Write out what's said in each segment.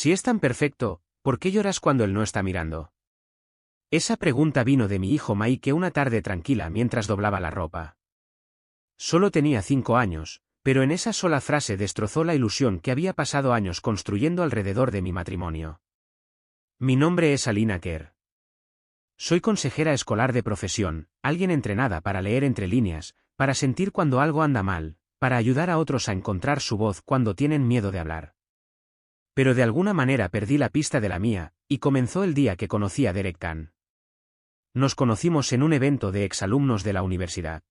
Si es tan perfecto, ¿por qué lloras cuando él no está mirando? Esa pregunta vino de mi hijo Mike una tarde tranquila mientras doblaba la ropa. Solo tenía 5 años, pero en esa sola frase destrozó la ilusión que había pasado años construyendo alrededor de mi matrimonio. Mi nombre es Alina Kerr. Soy consejera escolar de profesión, alguien entrenada para leer entre líneas, para sentir cuando algo anda mal, para ayudar a otros a encontrar su voz cuando tienen miedo de hablar. Pero de alguna manera perdí la pista de la mía, y comenzó el día que conocí a Derek Tan. Nos conocimos en un evento de exalumnos de la universidad.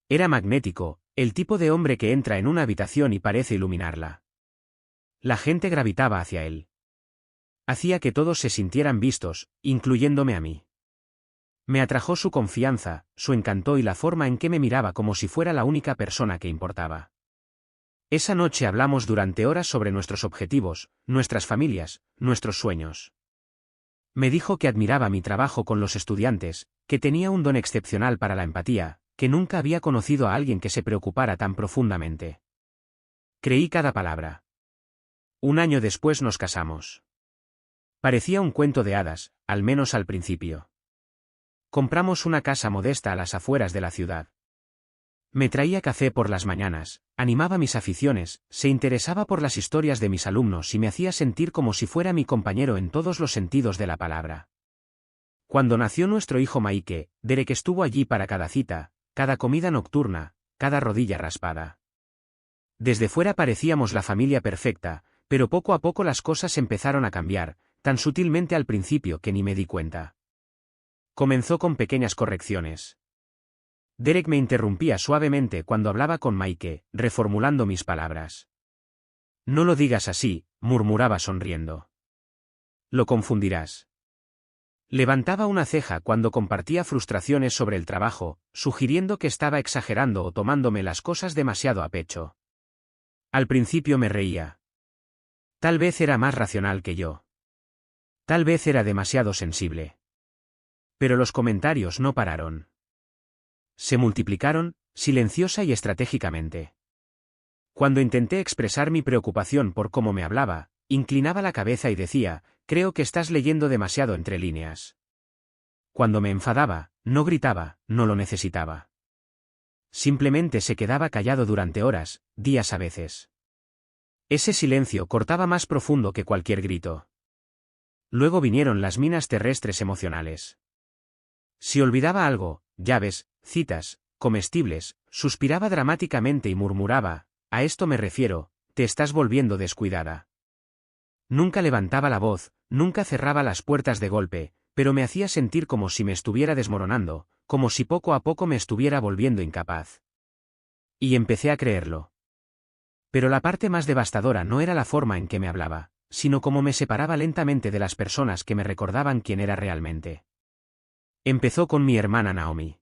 Era magnético, el tipo de hombre que entra en una habitación y parece iluminarla. La gente gravitaba hacia él. Hacía que todos se sintieran vistos, incluyéndome a mí. Me atrajo su confianza, su encanto y la forma en que me miraba como si fuera la única persona que importaba. Esa noche hablamos durante horas sobre nuestros objetivos, nuestras familias, nuestros sueños. Me dijo que admiraba mi trabajo con los estudiantes, que tenía un don excepcional para la empatía, que nunca había conocido a alguien que se preocupara tan profundamente. Creí cada palabra. Un año después nos casamos. Parecía un cuento de hadas, al menos al principio. Compramos una casa modesta a las afueras de la ciudad. Me traía café por las mañanas, animaba mis aficiones, se interesaba por las historias de mis alumnos y me hacía sentir como si fuera mi compañero en todos los sentidos de la palabra. Cuando nació nuestro hijo Mike, Derek estuvo allí para cada cita, cada comida nocturna, cada rodilla raspada. Desde fuera parecíamos la familia perfecta, pero poco a poco las cosas empezaron a cambiar, tan sutilmente al principio que ni me di cuenta. Comenzó con pequeñas correcciones. Derek me interrumpía suavemente cuando hablaba con Mike, reformulando mis palabras. No lo digas así, murmuraba sonriendo. Lo confundirás. Levantaba una ceja cuando compartía frustraciones sobre el trabajo, sugiriendo que estaba exagerando o tomándome las cosas demasiado a pecho. Al principio me reía. Tal vez era más racional que yo. Tal vez era demasiado sensible. Pero los comentarios no pararon. Se multiplicaron, silenciosa y estratégicamente. Cuando intenté expresar mi preocupación por cómo me hablaba, inclinaba la cabeza y decía, creo que estás leyendo demasiado entre líneas. Cuando me enfadaba, no gritaba, no lo necesitaba. Simplemente se quedaba callado durante horas, días a veces. Ese silencio cortaba más profundo que cualquier grito. Luego vinieron las minas terrestres emocionales. Si olvidaba algo, llaves, citas, comestibles, suspiraba dramáticamente y murmuraba, a esto me refiero, te estás volviendo descuidada. Nunca levantaba la voz, nunca cerraba las puertas de golpe, pero me hacía sentir como si me estuviera desmoronando, como si poco a poco me estuviera volviendo incapaz. Y empecé a creerlo. Pero la parte más devastadora no era la forma en que me hablaba, sino cómo me separaba lentamente de las personas que me recordaban quién era realmente. Empezó con mi hermana Naomi.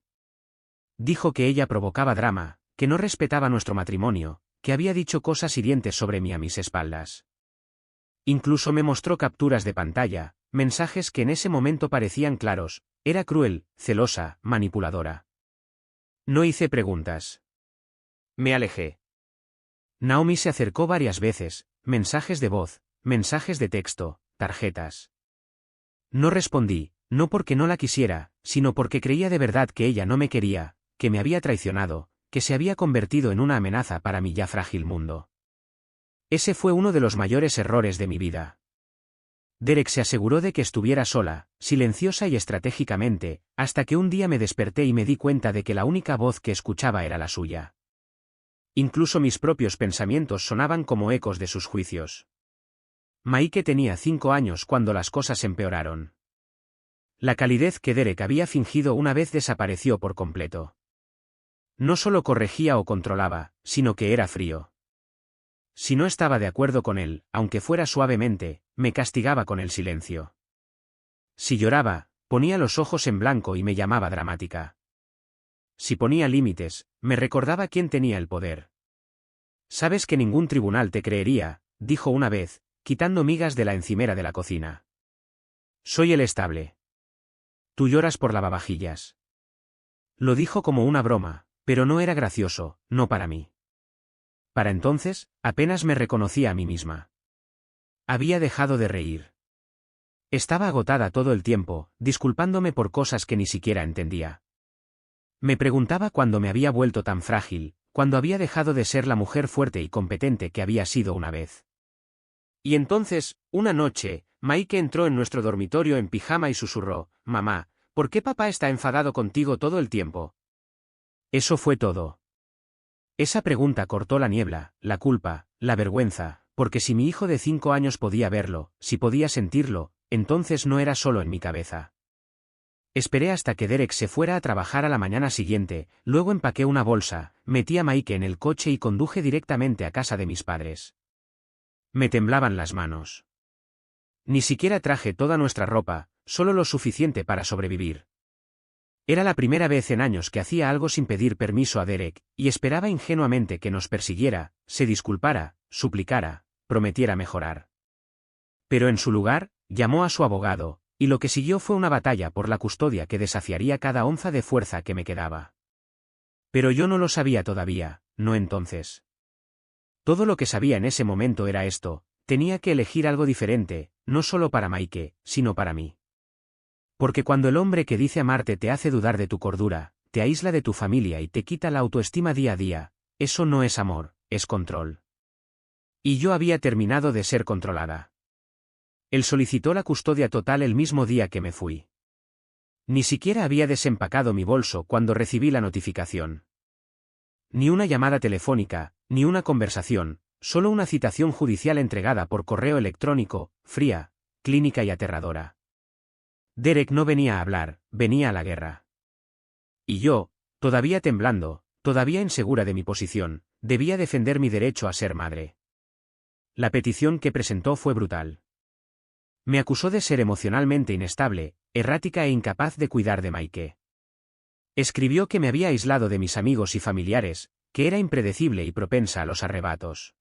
Dijo que ella provocaba drama, que no respetaba nuestro matrimonio, que había dicho cosas hirientes sobre mí a mis espaldas. Incluso me mostró capturas de pantalla, mensajes que en ese momento parecían claros, era cruel, celosa, manipuladora. No hice preguntas. Me alejé. Naomi se acercó varias veces, mensajes de voz, mensajes de texto, tarjetas. No respondí, no porque no la quisiera, sino porque creía de verdad que ella no me quería, que me había traicionado, que se había convertido en una amenaza para mi ya frágil mundo. Ese fue uno de los mayores errores de mi vida. Derek se aseguró de que estuviera sola, silenciosa y estratégicamente, hasta que un día me desperté y me di cuenta de que la única voz que escuchaba era la suya. Incluso mis propios pensamientos sonaban como ecos de sus juicios. Mike tenía 5 años cuando las cosas empeoraron. La calidez que Derek había fingido una vez desapareció por completo. No solo corregía o controlaba, sino que era frío. Si no estaba de acuerdo con él, aunque fuera suavemente, me castigaba con el silencio. Si lloraba, ponía los ojos en blanco y me llamaba dramática. Si ponía límites, me recordaba quién tenía el poder. Sabes que ningún tribunal te creería, dijo una vez, quitando migas de la encimera de la cocina. Soy el estable. Tú lloras por lavavajillas. Lo dijo como una broma, pero no era gracioso, no para mí. Para entonces, apenas me reconocía a mí misma. Había dejado de reír. Estaba agotada todo el tiempo, disculpándome por cosas que ni siquiera entendía. Me preguntaba cuándo me había vuelto tan frágil, cuándo había dejado de ser la mujer fuerte y competente que había sido una vez. Y entonces, una noche, Mike entró en nuestro dormitorio en pijama y susurró: «Mamá, ¿por qué papá está enfadado contigo todo el tiempo?» Eso fue todo. Esa pregunta cortó la niebla, la culpa, la vergüenza, porque si mi hijo de 5 años podía verlo, si podía sentirlo, entonces no era solo en mi cabeza. Esperé hasta que Derek se fuera a trabajar a la mañana siguiente, luego empaqué una bolsa, metí a Mike en el coche y conduje directamente a casa de mis padres. Me temblaban las manos. Ni siquiera traje toda nuestra ropa, solo lo suficiente para sobrevivir. Era la primera vez en años que hacía algo sin pedir permiso a Derek, y esperaba ingenuamente que nos persiguiera, se disculpara, suplicara, prometiera mejorar. Pero en su lugar, llamó a su abogado, y lo que siguió fue una batalla por la custodia que desafiaría cada onza de fuerza que me quedaba. Pero yo no lo sabía todavía, no entonces. Todo lo que sabía en ese momento era esto: tenía que elegir algo diferente, no solo para Mike, sino para mí. Porque cuando el hombre que dice amarte te hace dudar de tu cordura, te aísla de tu familia y te quita la autoestima día a día, eso no es amor, es control. Y yo había terminado de ser controlada. Él solicitó la custodia total el mismo día que me fui. Ni siquiera había desempacado mi bolso cuando recibí la notificación. Ni una llamada telefónica, ni una conversación, solo una citación judicial entregada por correo electrónico, fría, clínica y aterradora. Derek no venía a hablar, venía a la guerra. Y yo, todavía temblando, todavía insegura de mi posición, debía defender mi derecho a ser madre. La petición que presentó fue brutal. Me acusó de ser emocionalmente inestable, errática e incapaz de cuidar de Mike. Escribió que me había aislado de mis amigos y familiares, que era impredecible y propensa a los arrebatos.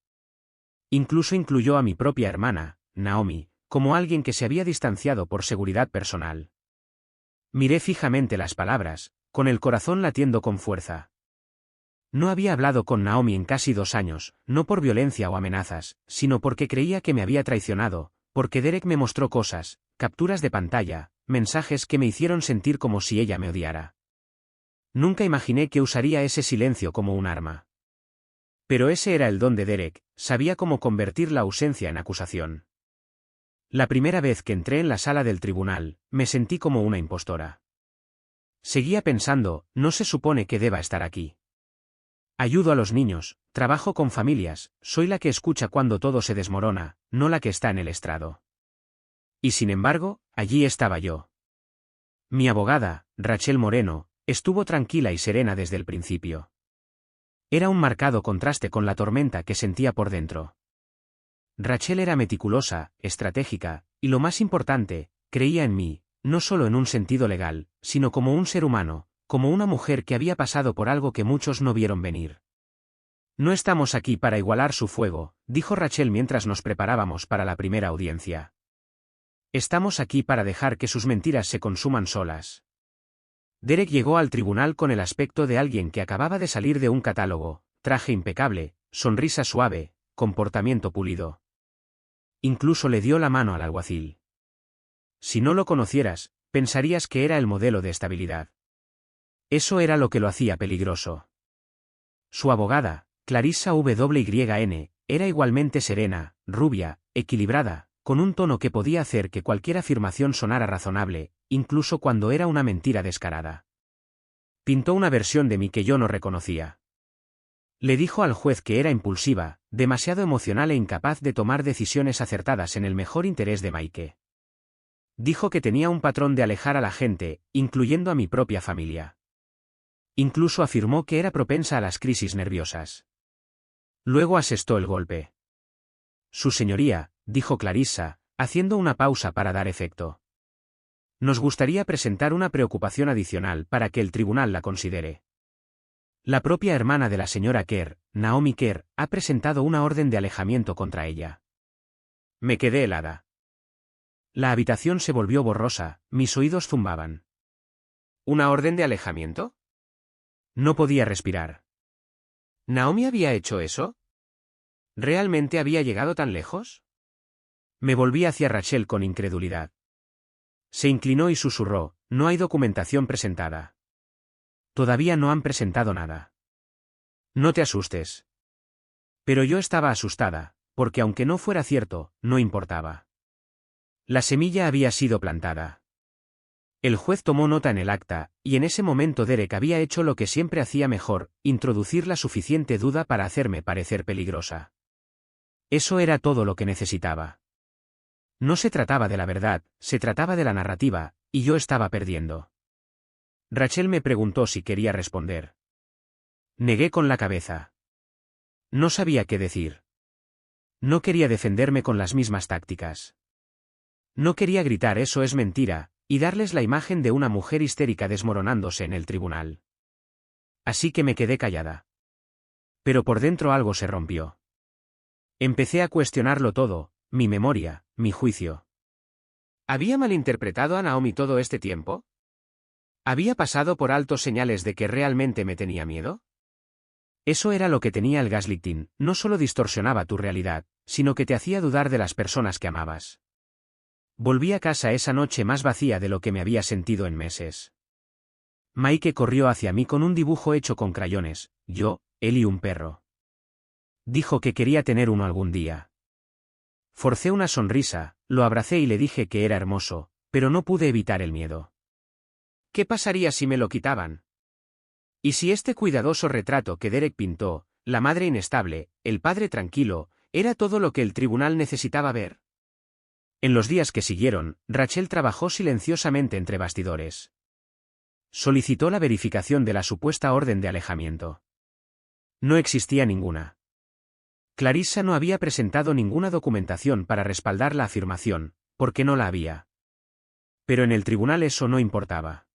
Incluso incluyó a mi propia hermana, Naomi, como alguien que se había distanciado por seguridad personal. Miré fijamente las palabras, con el corazón latiendo con fuerza. No había hablado con Naomi en casi 2 años, no por violencia o amenazas, sino porque creía que me había traicionado, porque Derek me mostró cosas, capturas de pantalla, mensajes que me hicieron sentir como si ella me odiara. Nunca imaginé que usaría ese silencio como un arma. Pero ese era el don de Derek, sabía cómo convertir la ausencia en acusación. La primera vez que entré en la sala del tribunal, me sentí como una impostora. Seguía pensando: no se supone que deba estar aquí. Ayudo a los niños, trabajo con familias, soy la que escucha cuando todo se desmorona, no la que está en el estrado. Y sin embargo, allí estaba yo. Mi abogada, Rachel Moreno, estuvo tranquila y serena desde el principio. Era un marcado contraste con la tormenta que sentía por dentro. Rachel era meticulosa, estratégica, y lo más importante, creía en mí, no solo en un sentido legal, sino como un ser humano, como una mujer que había pasado por algo que muchos no vieron venir. No estamos aquí para igualar su fuego, dijo Rachel mientras nos preparábamos para la primera audiencia. Estamos aquí para dejar que sus mentiras se consuman solas. Derek llegó al tribunal con el aspecto de alguien que acababa de salir de un catálogo: traje impecable, sonrisa suave, comportamiento pulido. Incluso le dio la mano al alguacil. Si no lo conocieras, pensarías que era el modelo de estabilidad. Eso era lo que lo hacía peligroso. Su abogada, Clarissa WYN, era igualmente serena, rubia, equilibrada, con un tono que podía hacer que cualquier afirmación sonara razonable, incluso cuando era una mentira descarada. Pintó una versión de mí que yo no reconocía. Le dijo al juez que era impulsiva, demasiado emocional e incapaz de tomar decisiones acertadas en el mejor interés de Mike. Dijo que tenía un patrón de alejar a la gente, incluyendo a mi propia familia. Incluso afirmó que era propensa a las crisis nerviosas. Luego asestó el golpe. Su señoría, dijo Clarissa, haciendo una pausa para dar efecto. Nos gustaría presentar una preocupación adicional para que el tribunal la considere. La propia hermana de la señora Kerr, Naomi Kerr, ha presentado una orden de alejamiento contra ella. Me quedé helada. La habitación se volvió borrosa, mis oídos zumbaban. ¿Una orden de alejamiento? No podía respirar. ¿Naomi había hecho eso? ¿Realmente había llegado tan lejos? Me volví hacia Rachel con incredulidad. Se inclinó y susurró, no hay documentación presentada. Todavía no han presentado nada. No te asustes. Pero yo estaba asustada, porque aunque no fuera cierto, no importaba. La semilla había sido plantada. El juez tomó nota en el acta, y en ese momento Derek había hecho lo que siempre hacía mejor, introducir la suficiente duda para hacerme parecer peligrosa. Eso era todo lo que necesitaba. No se trataba de la verdad, se trataba de la narrativa, y yo estaba perdiendo. Rachel me preguntó si quería responder. Negué con la cabeza. No sabía qué decir. No quería defenderme con las mismas tácticas. No quería gritar eso es mentira, y darles la imagen de una mujer histérica desmoronándose en el tribunal. Así que me quedé callada. Pero por dentro algo se rompió. Empecé a cuestionarlo todo, mi memoria, mi juicio. ¿Había malinterpretado a Naomi todo este tiempo? ¿Había pasado por alto señales de que realmente me tenía miedo? Eso era lo que tenía el gaslighting, no solo distorsionaba tu realidad, sino que te hacía dudar de las personas que amabas. Volví a casa esa noche más vacía de lo que me había sentido en meses. Mike corrió hacia mí con un dibujo hecho con crayones, yo, él y un perro. Dijo que quería tener uno algún día. Forcé una sonrisa, lo abracé y le dije que era hermoso, pero no pude evitar el miedo. ¿Qué pasaría si me lo quitaban? ¿Y si este cuidadoso retrato que Derek pintó, la madre inestable, el padre tranquilo, era todo lo que el tribunal necesitaba ver? En los días que siguieron, Rachel trabajó silenciosamente entre bastidores. Solicitó la verificación de la supuesta orden de alejamiento. No existía ninguna. Clarissa no había presentado ninguna documentación para respaldar la afirmación, porque no la había. Pero en el tribunal eso no importaba.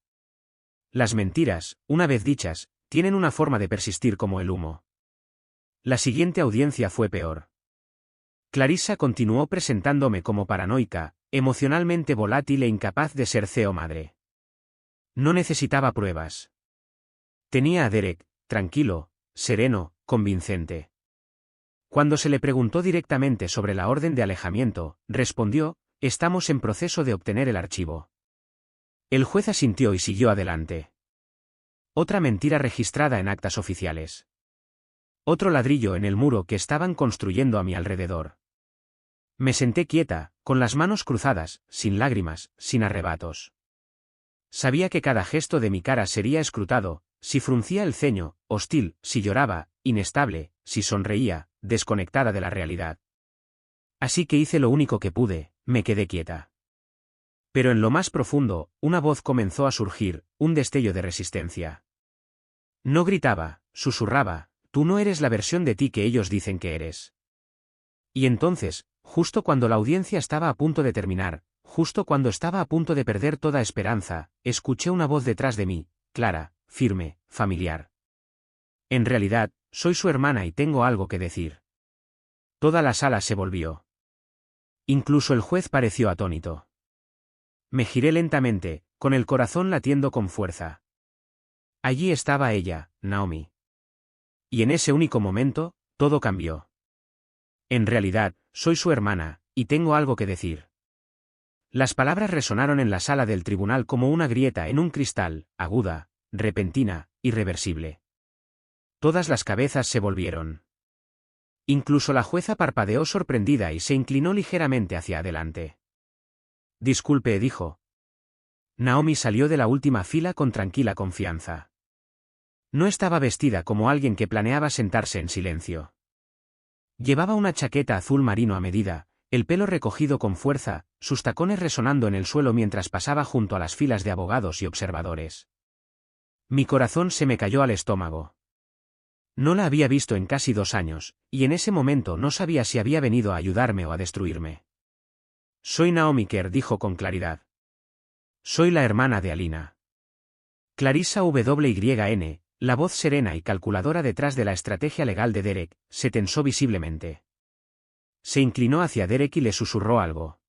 Las mentiras, una vez dichas, tienen una forma de persistir como el humo. La siguiente audiencia fue peor. Clarissa continuó presentándome como paranoica, emocionalmente volátil e incapaz de ser CEO madre. No necesitaba pruebas. Tenía a Derek, tranquilo, sereno, convincente. Cuando se le preguntó directamente sobre la orden de alejamiento, respondió, estamos en proceso de obtener el archivo. El juez asintió y siguió adelante. Otra mentira registrada en actas oficiales. Otro ladrillo en el muro que estaban construyendo a mi alrededor. Me senté quieta, con las manos cruzadas, sin lágrimas, sin arrebatos. Sabía que cada gesto de mi cara sería escrutado, si fruncía el ceño, hostil, si lloraba, inestable, si sonreía, desconectada de la realidad. Así que hice lo único que pude, me quedé quieta. Pero en lo más profundo, una voz comenzó a surgir, un destello de resistencia. No gritaba, susurraba, tú no eres la versión de ti que ellos dicen que eres. Y entonces, justo cuando la audiencia estaba a punto de terminar, justo cuando estaba a punto de perder toda esperanza, escuché una voz detrás de mí, clara, firme, familiar. En realidad, soy su hermana y tengo algo que decir. Toda la sala se volvió. Incluso el juez pareció atónito. Me giré lentamente, con el corazón latiendo con fuerza. Allí estaba ella, Naomi. Y en ese único momento, todo cambió. En realidad, soy su hermana, y tengo algo que decir. Las palabras resonaron en la sala del tribunal como una grieta en un cristal, aguda, repentina, irreversible. Todas las cabezas se volvieron. Incluso la jueza parpadeó sorprendida y se inclinó ligeramente hacia adelante. Disculpe, dijo. Naomi salió de la última fila con tranquila confianza. No estaba vestida como alguien que planeaba sentarse en silencio. Llevaba una chaqueta azul marino a medida, el pelo recogido con fuerza, sus tacones resonando en el suelo mientras pasaba junto a las filas de abogados y observadores. Mi corazón se me cayó al estómago. No la había visto en casi 2 años, y en ese momento no sabía si había venido a ayudarme o a destruirme. Soy Naomi Kerr, dijo con claridad. Soy la hermana de Alina. Clarissa WYN, la voz serena y calculadora detrás de la estrategia legal de Derek, se tensó visiblemente. Se inclinó hacia Derek y le susurró algo.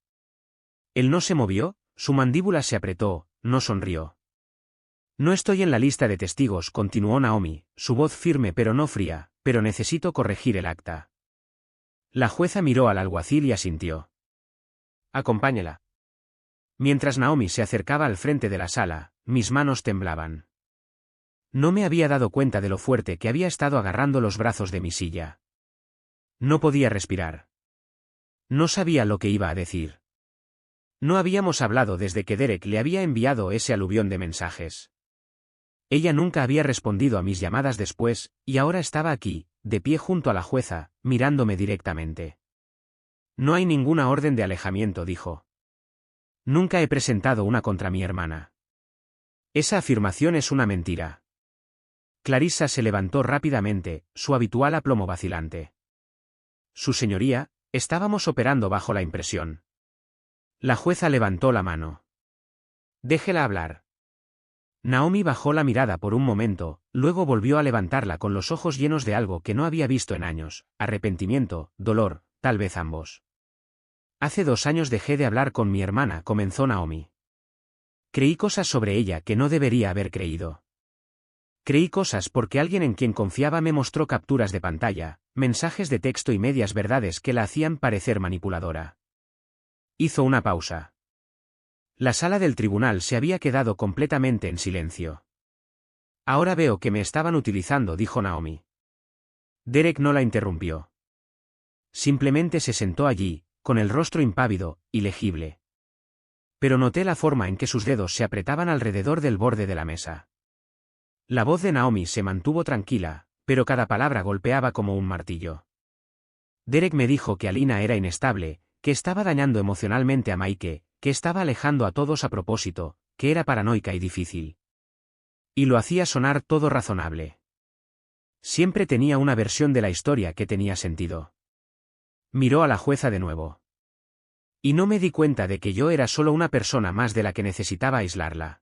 Él no se movió, su mandíbula se apretó, no sonrió. No estoy en la lista de testigos, continuó Naomi, su voz firme pero no fría, pero necesito corregir el acta. La jueza miró al alguacil y asintió. acompáñela. Mientras Naomi se acercaba al frente de la sala, mis manos temblaban. No me había dado cuenta de lo fuerte que había estado agarrando los brazos de mi silla. No podía respirar. No sabía lo que iba a decir. No habíamos hablado desde que Derek le había enviado ese aluvión de mensajes. Ella nunca había respondido a mis llamadas después, y ahora estaba aquí, de pie junto a la jueza, mirándome directamente. No hay ninguna orden de alejamiento, dijo. Nunca he presentado una contra mi hermana. Esa afirmación es una mentira. Clarissa se levantó rápidamente, su habitual aplomo vacilante. Su señoría, estábamos operando bajo la impresión. La jueza levantó la mano. Déjela hablar. Naomi bajó la mirada por un momento, luego volvió a levantarla con los ojos llenos de algo que no había visto en años, arrepentimiento, dolor, tal vez ambos. Hace 2 años dejé de hablar con mi hermana, comenzó Naomi. Creí cosas sobre ella que no debería haber creído. Creí cosas porque alguien en quien confiaba me mostró capturas de pantalla, mensajes de texto y medias verdades que la hacían parecer manipuladora. Hizo una pausa. La sala del tribunal se había quedado completamente en silencio. Ahora veo que me estaban utilizando, dijo Naomi. Derek no la interrumpió. Simplemente se sentó allí, con el rostro impávido, ilegible. Pero noté la forma en que sus dedos se apretaban alrededor del borde de la mesa. La voz de Naomi se mantuvo tranquila, pero cada palabra golpeaba como un martillo. Derek me dijo que Alina era inestable, que estaba dañando emocionalmente a Mike, que estaba alejando a todos a propósito, que era paranoica y difícil. Y lo hacía sonar todo razonable. Siempre tenía una versión de la historia que tenía sentido. Miró a la jueza de nuevo. Y no me di cuenta de que yo era solo una persona más de la que necesitaba aislarla.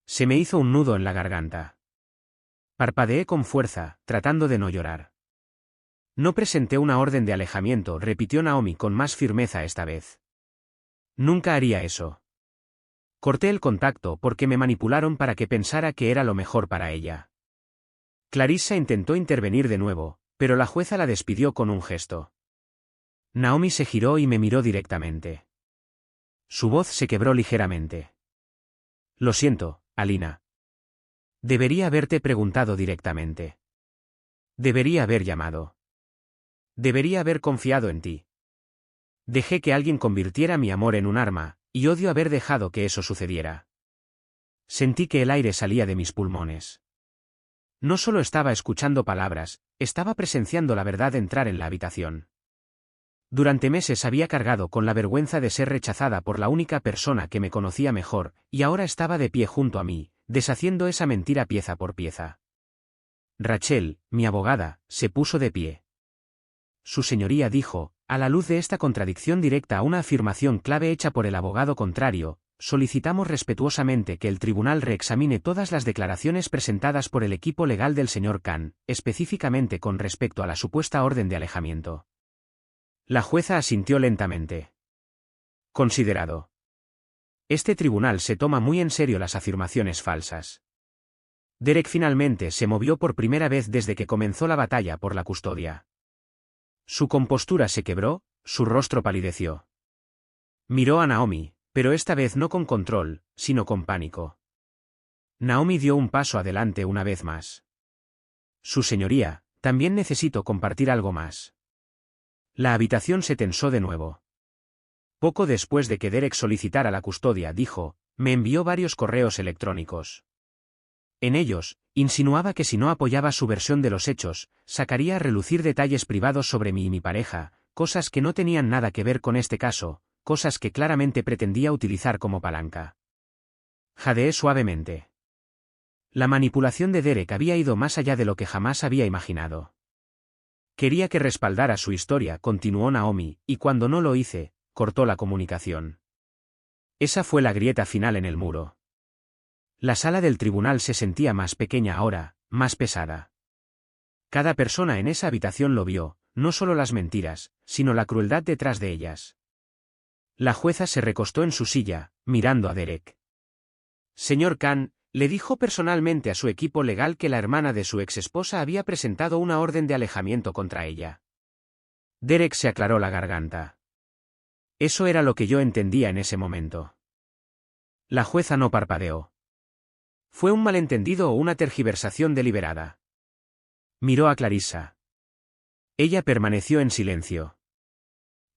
Se me hizo un nudo en la garganta. Parpadeé con fuerza, tratando de no llorar. No presenté una orden de alejamiento, repitió Naomi con más firmeza esta vez. Nunca haría eso. Corté el contacto porque me manipularon para que pensara que era lo mejor para ella. Clarissa intentó intervenir de nuevo, pero la jueza la despidió con un gesto. Naomi se giró y me miró directamente. Su voz se quebró ligeramente. Lo siento, Alina. Debería haberte preguntado directamente. Debería haber llamado. Debería haber confiado en ti. Dejé que alguien convirtiera mi amor en un arma, y odio haber dejado que eso sucediera. Sentí que el aire salía de mis pulmones. No solo estaba escuchando palabras, estaba presenciando la verdad entrar en la habitación. Durante meses había cargado con la vergüenza de ser rechazada por la única persona que me conocía mejor, y ahora estaba de pie junto a mí, deshaciendo esa mentira pieza por pieza. Rachel, mi abogada, se puso de pie. Su señoría dijo, a la luz de esta contradicción directa a una afirmación clave hecha por el abogado contrario, solicitamos respetuosamente que el tribunal reexamine todas las declaraciones presentadas por el equipo legal del señor Khan, específicamente con respecto a la supuesta orden de alejamiento. La jueza asintió lentamente. Considerado. Este tribunal se toma muy en serio las afirmaciones falsas. Derek finalmente se movió por primera vez desde que comenzó la batalla por la custodia. Su compostura se quebró, su rostro palideció. Miró a Naomi, pero esta vez no con control, sino con pánico. Naomi dio un paso adelante una vez más. Su señoría, también necesito compartir algo más. La habitación se tensó de nuevo. Poco después de que Derek solicitara la custodia, dijo, me envió varios correos electrónicos. En ellos, insinuaba que si no apoyaba su versión de los hechos, sacaría a relucir detalles privados sobre mí y mi pareja, cosas que no tenían nada que ver con este caso, cosas que claramente pretendía utilizar como palanca. Jadeé suavemente. La manipulación de Derek había ido más allá de lo que jamás había imaginado. Quería que respaldara su historia, continuó Naomi, y cuando no lo hice, cortó la comunicación. Esa fue la grieta final en el muro. La sala del tribunal se sentía más pequeña ahora, más pesada. Cada persona en esa habitación lo vio, no solo las mentiras, sino la crueldad detrás de ellas. La jueza se recostó en su silla, mirando a Derek. Señor Khan, le dijo personalmente a su equipo legal que la hermana de su exesposa había presentado una orden de alejamiento contra ella. Derek se aclaró la garganta. Eso era lo que yo entendía en ese momento. La jueza no parpadeó. ¿Fue un malentendido o una tergiversación deliberada? Miró a Clarissa. Ella permaneció en silencio.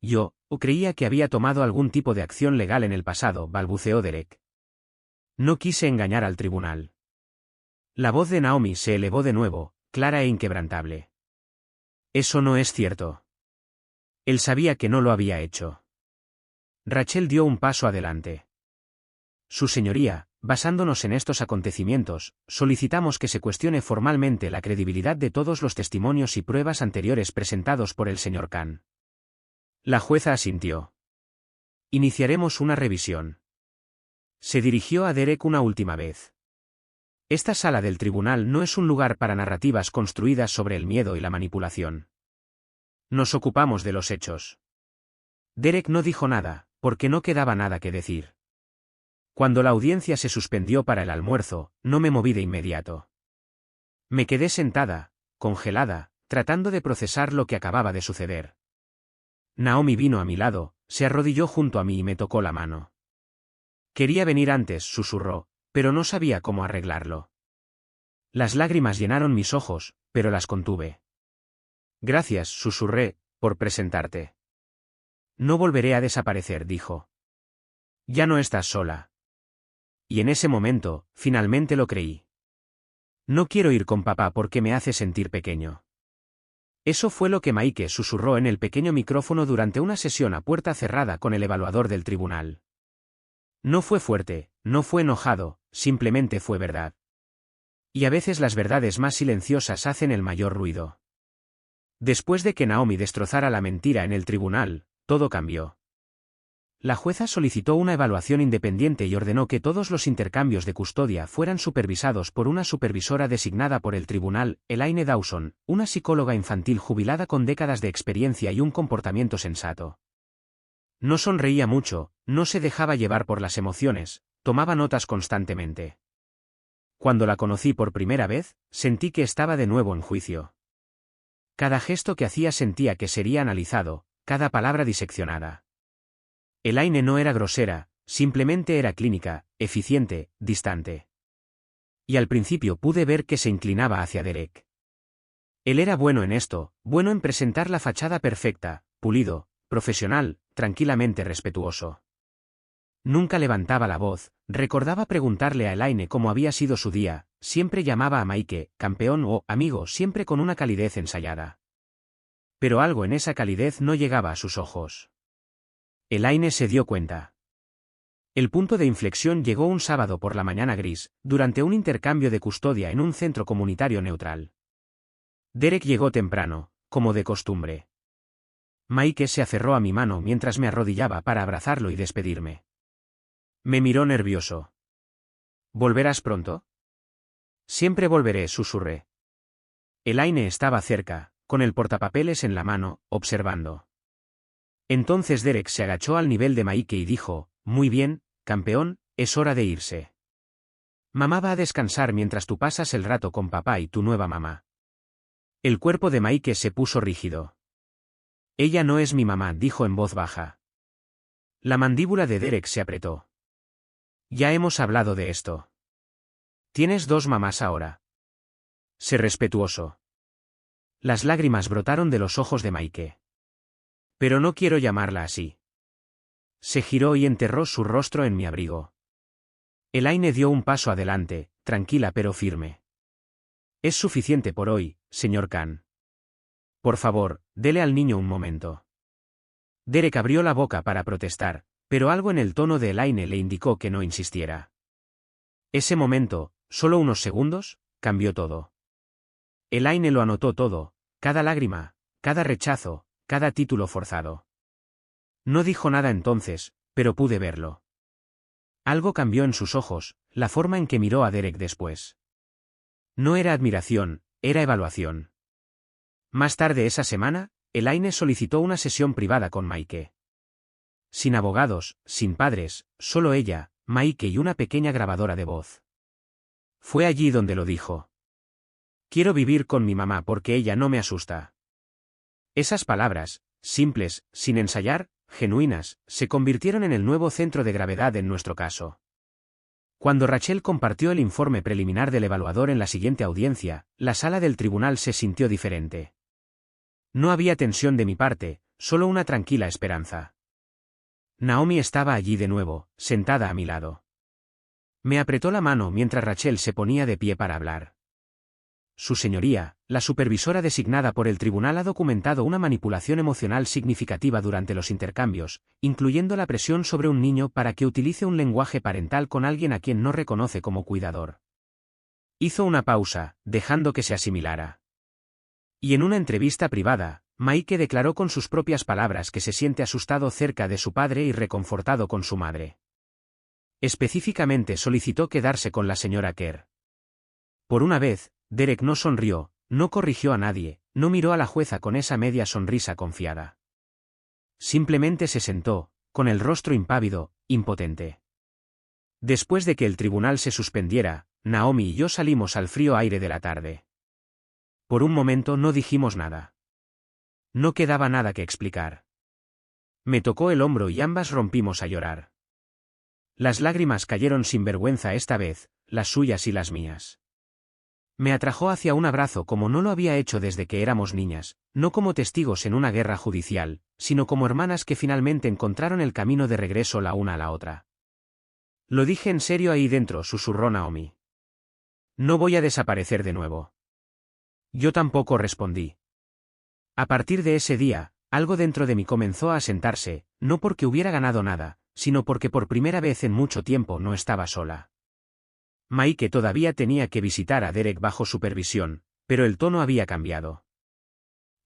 Yo creía que había tomado algún tipo de acción legal en el pasado, balbuceó Derek. No quise engañar al tribunal. La voz de Naomi se elevó de nuevo, clara e inquebrantable. Eso no es cierto. Él sabía que no lo había hecho. Rachel dio un paso adelante. Su señoría, basándonos en estos acontecimientos, solicitamos que se cuestione formalmente la credibilidad de todos los testimonios y pruebas anteriores presentados por el señor Khan. La jueza asintió. Iniciaremos una revisión. Se dirigió a Derek una última vez. Esta sala del tribunal no es un lugar para narrativas construidas sobre el miedo y la manipulación. Nos ocupamos de los hechos. Derek no dijo nada, porque no quedaba nada que decir. Cuando la audiencia se suspendió para el almuerzo, no me moví de inmediato. Me quedé sentada, congelada, tratando de procesar lo que acababa de suceder. Naomi vino a mi lado, se arrodilló junto a mí y me tocó la mano. Quería venir antes, susurró, pero no sabía cómo arreglarlo. Las lágrimas llenaron mis ojos, pero las contuve. Gracias, susurré, por presentarte. No volveré a desaparecer, dijo. Ya no estás sola. Y en ese momento, finalmente lo creí. No quiero ir con papá porque me hace sentir pequeño. Eso fue lo que Mike susurró en el pequeño micrófono durante una sesión a puerta cerrada con el evaluador del tribunal. No fue fuerte, no fue enojado, simplemente fue verdad. Y a veces las verdades más silenciosas hacen el mayor ruido. Después de que Naomi destrozara la mentira en el tribunal, todo cambió. La jueza solicitó una evaluación independiente y ordenó que todos los intercambios de custodia fueran supervisados por una supervisora designada por el tribunal, Elaine Dawson, una psicóloga infantil jubilada con décadas de experiencia y un comportamiento sensato. No sonreía mucho, no se dejaba llevar por las emociones, tomaba notas constantemente. Cuando la conocí por primera vez, sentí que estaba de nuevo en juicio. Cada gesto que hacía sentía que sería analizado, cada palabra diseccionada. Elaine no era grosera, simplemente era clínica, eficiente, distante. Y al principio pude ver que se inclinaba hacia Derek. Él era bueno en esto, bueno en presentar la fachada perfecta, pulido, profesional, tranquilamente respetuoso. Nunca levantaba la voz, recordaba preguntarle a Elaine cómo había sido su día, siempre llamaba a Mike, campeón o amigo, siempre con una calidez ensayada. Pero algo en esa calidez no llegaba a sus ojos. Elaine se dio cuenta. El punto de inflexión llegó un sábado por la mañana gris, durante un intercambio de custodia en un centro comunitario neutral. Derek llegó temprano, como de costumbre. Mike se aferró a mi mano mientras me arrodillaba para abrazarlo y despedirme. Me miró nervioso. ¿Volverás pronto? Siempre volveré, susurré. Elaine estaba cerca, con el portapapeles en la mano, observando. Entonces Derek se agachó al nivel de Mike y dijo, muy bien, campeón, es hora de irse. Mamá va a descansar mientras tú pasas el rato con papá y tu nueva mamá. El cuerpo de Mike se puso rígido. Ella no es mi mamá, dijo en voz baja. La mandíbula de Derek se apretó. Ya hemos hablado de esto. Tienes dos mamás ahora. Sé respetuoso. Las lágrimas brotaron de los ojos de Mike. Pero no quiero llamarla así. Se giró y enterró su rostro en mi abrigo. Elaine dio un paso adelante, tranquila pero firme. Es suficiente por hoy, señor Khan. Por favor, dele al niño un momento. Derek abrió la boca para protestar, pero algo en el tono de Elaine le indicó que no insistiera. Ese momento, solo unos segundos, cambió todo. Elaine lo anotó todo, cada lágrima, cada rechazo, cada título forzado. No dijo nada entonces, pero pude verlo. Algo cambió en sus ojos, la forma en que miró a Derek después. No era admiración, era evaluación. Más tarde esa semana, Elaine solicitó una sesión privada con Mike. Sin abogados, sin padres, solo ella, Mike y una pequeña grabadora de voz. Fue allí donde lo dijo. Quiero vivir con mi mamá porque ella no me asusta. Esas palabras, simples, sin ensayar, genuinas, se convirtieron en el nuevo centro de gravedad en nuestro caso. Cuando Rachel compartió el informe preliminar del evaluador en la siguiente audiencia, la sala del tribunal se sintió diferente. No había tensión de mi parte, solo una tranquila esperanza. Naomi estaba allí de nuevo, sentada a mi lado. Me apretó la mano mientras Rachel se ponía de pie para hablar. Su señoría, la supervisora designada por el tribunal, ha documentado una manipulación emocional significativa durante los intercambios, incluyendo la presión sobre un niño para que utilice un lenguaje parental con alguien a quien no reconoce como cuidador. Hizo una pausa, dejando que se asimilara. Y en una entrevista privada, Mike declaró con sus propias palabras que se siente asustado cerca de su padre y reconfortado con su madre. Específicamente solicitó quedarse con la señora Kerr. Por una vez, Derek no sonrió, no corrigió a nadie, no miró a la jueza con esa media sonrisa confiada. Simplemente se sentó, con el rostro impávido, impotente. Después de que el tribunal se suspendiera, Naomi y yo salimos al frío aire de la tarde. Por un momento no dijimos nada. No quedaba nada que explicar. Me tocó el hombro y ambas rompimos a llorar. Las lágrimas cayeron sin vergüenza esta vez, las suyas y las mías. Me atrajo hacia un abrazo como no lo había hecho desde que éramos niñas, no como testigos en una guerra judicial, sino como hermanas que finalmente encontraron el camino de regreso la una a la otra. Lo dije en serio ahí dentro, susurró Naomi. No voy a desaparecer de nuevo. Yo tampoco, respondí. A partir de ese día, algo dentro de mí comenzó a asentarse, no porque hubiera ganado nada, sino porque por primera vez en mucho tiempo no estaba sola. Mike todavía tenía que visitar a Derek bajo supervisión, pero el tono había cambiado.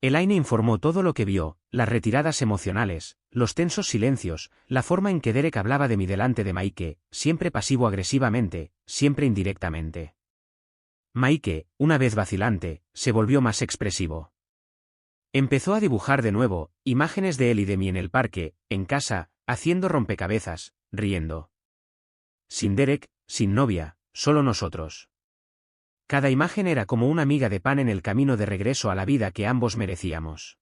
Elaine informó todo lo que vio, las retiradas emocionales, los tensos silencios, la forma en que Derek hablaba de mí delante de Mike, siempre pasivo-agresivamente, siempre indirectamente. Mike, una vez vacilante, se volvió más expresivo. Empezó a dibujar de nuevo, imágenes de él y de mí en el parque, en casa, haciendo rompecabezas, riendo. Sin Derek, sin novia, solo nosotros. Cada imagen era como una miga de pan en el camino de regreso a la vida que ambos merecíamos.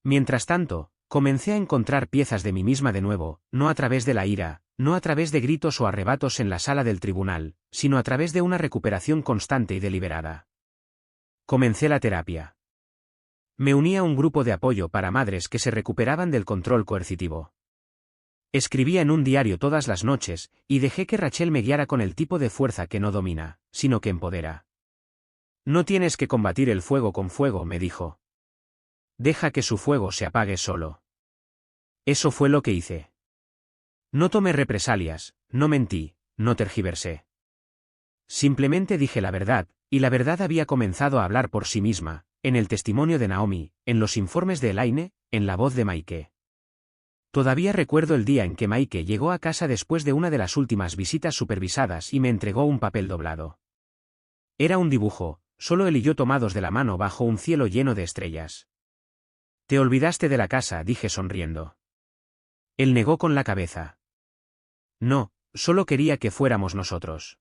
Mientras tanto, comencé a encontrar piezas de mí misma de nuevo, no a través de la ira, no a través de gritos o arrebatos en la sala del tribunal, sino a través de una recuperación constante y deliberada. Comencé la terapia. Me uní a un grupo de apoyo para madres que se recuperaban del control coercitivo. Escribía en un diario todas las noches, y dejé que Rachel me guiara con el tipo de fuerza que no domina, sino que empodera. No tienes que combatir el fuego con fuego, me dijo. Deja que su fuego se apague solo. Eso fue lo que hice. No tomé represalias, no mentí, no tergiversé. Simplemente dije la verdad, y la verdad había comenzado a hablar por sí misma, en el testimonio de Naomi, en los informes de Elaine, en la voz de Mike. Todavía recuerdo el día en que Mike llegó a casa después de una de las últimas visitas supervisadas y me entregó un papel doblado. Era un dibujo, solo él y yo tomados de la mano bajo un cielo lleno de estrellas. Te olvidaste de la casa, dije sonriendo. Él negó con la cabeza. No, solo quería que fuéramos nosotros.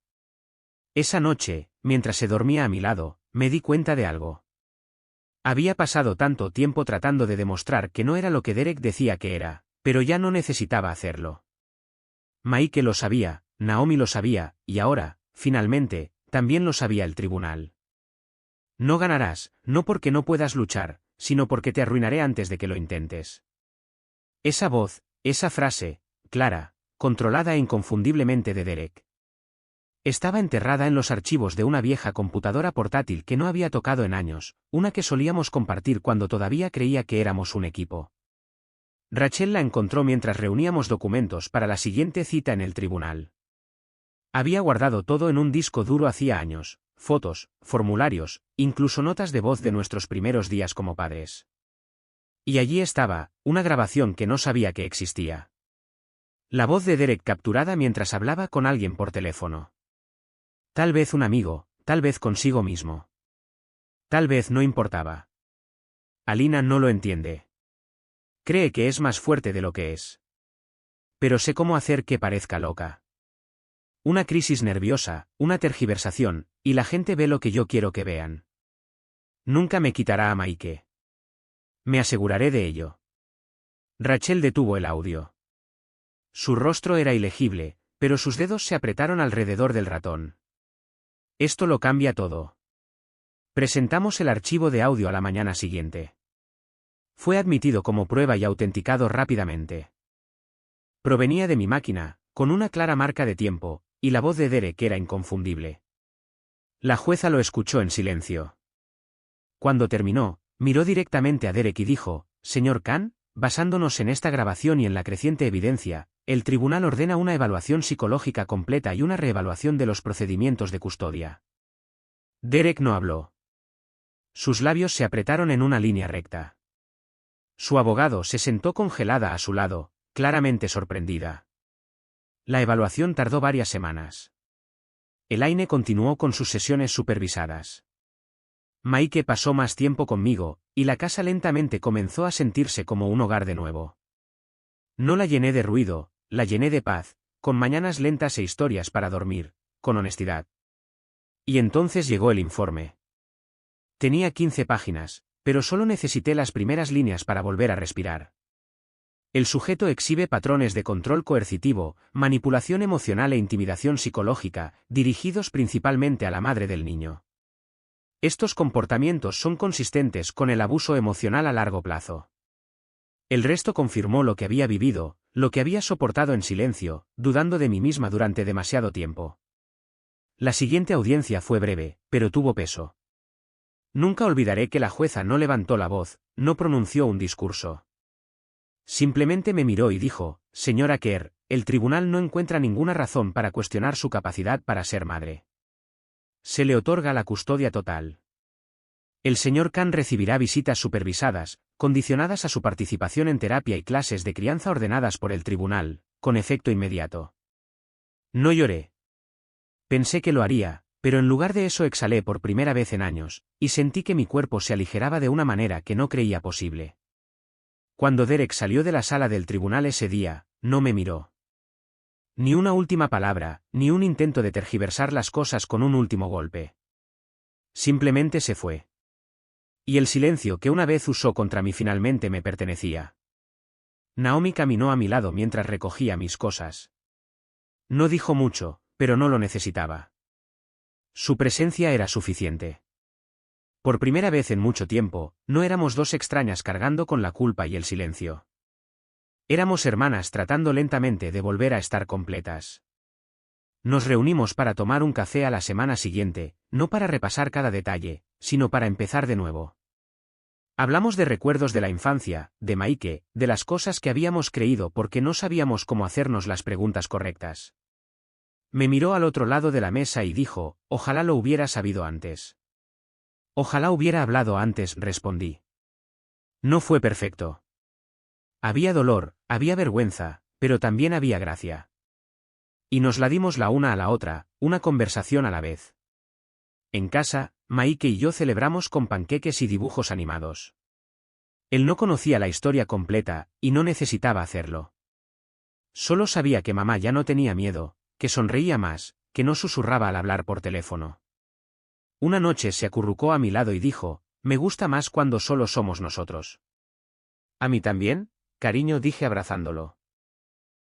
Esa noche, mientras se dormía a mi lado, me di cuenta de algo. Había pasado tanto tiempo tratando de demostrar que no era lo que Derek decía que era, pero ya no necesitaba hacerlo. Mike lo sabía, Naomi lo sabía, y ahora, finalmente, también lo sabía el tribunal. No ganarás, no porque no puedas luchar, sino porque te arruinaré antes de que lo intentes. Esa voz, esa frase, clara, controlada e inconfundiblemente de Derek. Estaba enterrada en los archivos de una vieja computadora portátil que no había tocado en años, una que solíamos compartir cuando todavía creía que éramos un equipo. Rachel la encontró mientras reuníamos documentos para la siguiente cita en el tribunal. Había guardado todo en un disco duro hacía años, fotos, formularios, incluso notas de voz de nuestros primeros días como padres. Y allí estaba, una grabación que no sabía que existía. La voz de Derek capturada mientras hablaba con alguien por teléfono. Tal vez un amigo, tal vez consigo mismo. Tal vez no importaba. Alina no lo entiende. Cree que es más fuerte de lo que es. Pero sé cómo hacer que parezca loca. Una crisis nerviosa, una tergiversación, y la gente ve lo que yo quiero que vean. Nunca me quitará a Mike. Me aseguraré de ello. Rachel detuvo el audio. Su rostro era ilegible, pero sus dedos se apretaron alrededor del ratón. Esto lo cambia todo. Presentamos el archivo de audio a la mañana siguiente. Fue admitido como prueba y autenticado rápidamente. Provenía de mi máquina, con una clara marca de tiempo, y la voz de Derek era inconfundible. La jueza lo escuchó en silencio. Cuando terminó, miró directamente a Derek y dijo: «Señor Khan, basándonos en esta grabación y en la creciente evidencia, el tribunal ordena una evaluación psicológica completa y una reevaluación de los procedimientos de custodia». Derek no habló. Sus labios se apretaron en una línea recta. Su abogado se sentó congelada a su lado, claramente sorprendida. La evaluación tardó varias semanas. Elaine continuó con sus sesiones supervisadas. Mike pasó más tiempo conmigo, y la casa lentamente comenzó a sentirse como un hogar de nuevo. No la llené de ruido, la llené de paz, con mañanas lentas e historias para dormir, con honestidad. Y entonces llegó el informe. Tenía 15 páginas, pero solo necesité las primeras líneas para volver a respirar. El sujeto exhibe patrones de control coercitivo, manipulación emocional e intimidación psicológica, dirigidos principalmente a la madre del niño. Estos comportamientos son consistentes con el abuso emocional a largo plazo. El resto confirmó lo que había vivido, lo que había soportado en silencio, dudando de mí misma durante demasiado tiempo. La siguiente audiencia fue breve, pero tuvo peso. Nunca olvidaré que la jueza no levantó la voz, no pronunció un discurso. Simplemente me miró y dijo: «Señora Kerr, el tribunal no encuentra ninguna razón para cuestionar su capacidad para ser madre. Se le otorga la custodia total. El señor Khan recibirá visitas supervisadas, condicionadas a su participación en terapia y clases de crianza ordenadas por el tribunal, con efecto inmediato». No lloré. Pensé que lo haría, pero en lugar de eso exhalé por primera vez en años, y sentí que mi cuerpo se aligeraba de una manera que no creía posible. Cuando Derek salió de la sala del tribunal ese día, no me miró. Ni una última palabra, ni un intento de tergiversar las cosas con un último golpe. Simplemente se fue. Y el silencio que una vez usó contra mí finalmente me pertenecía. Naomi caminó a mi lado mientras recogía mis cosas. No dijo mucho, pero no lo necesitaba. Su presencia era suficiente. Por primera vez en mucho tiempo, no éramos dos extrañas cargando con la culpa y el silencio. Éramos hermanas tratando lentamente de volver a estar completas. Nos reunimos para tomar un café a la semana siguiente, no para repasar cada detalle, sino para empezar de nuevo. Hablamos de recuerdos de la infancia, de Mike, de las cosas que habíamos creído porque no sabíamos cómo hacernos las preguntas correctas. Me miró al otro lado de la mesa y dijo: «Ojalá lo hubiera sabido antes». «Ojalá hubiera hablado antes», respondí. No fue perfecto. Había dolor, había vergüenza, pero también había gracia. Y nos la dimos la una a la otra, una conversación a la vez. En casa, Mike y yo celebramos con panqueques y dibujos animados. Él no conocía la historia completa, y no necesitaba hacerlo. Solo sabía que mamá ya no tenía miedo, que sonreía más, que no susurraba al hablar por teléfono. Una noche se acurrucó a mi lado y dijo: «Me gusta más cuando solo somos nosotros». «A mí también, cariño», dije abrazándolo.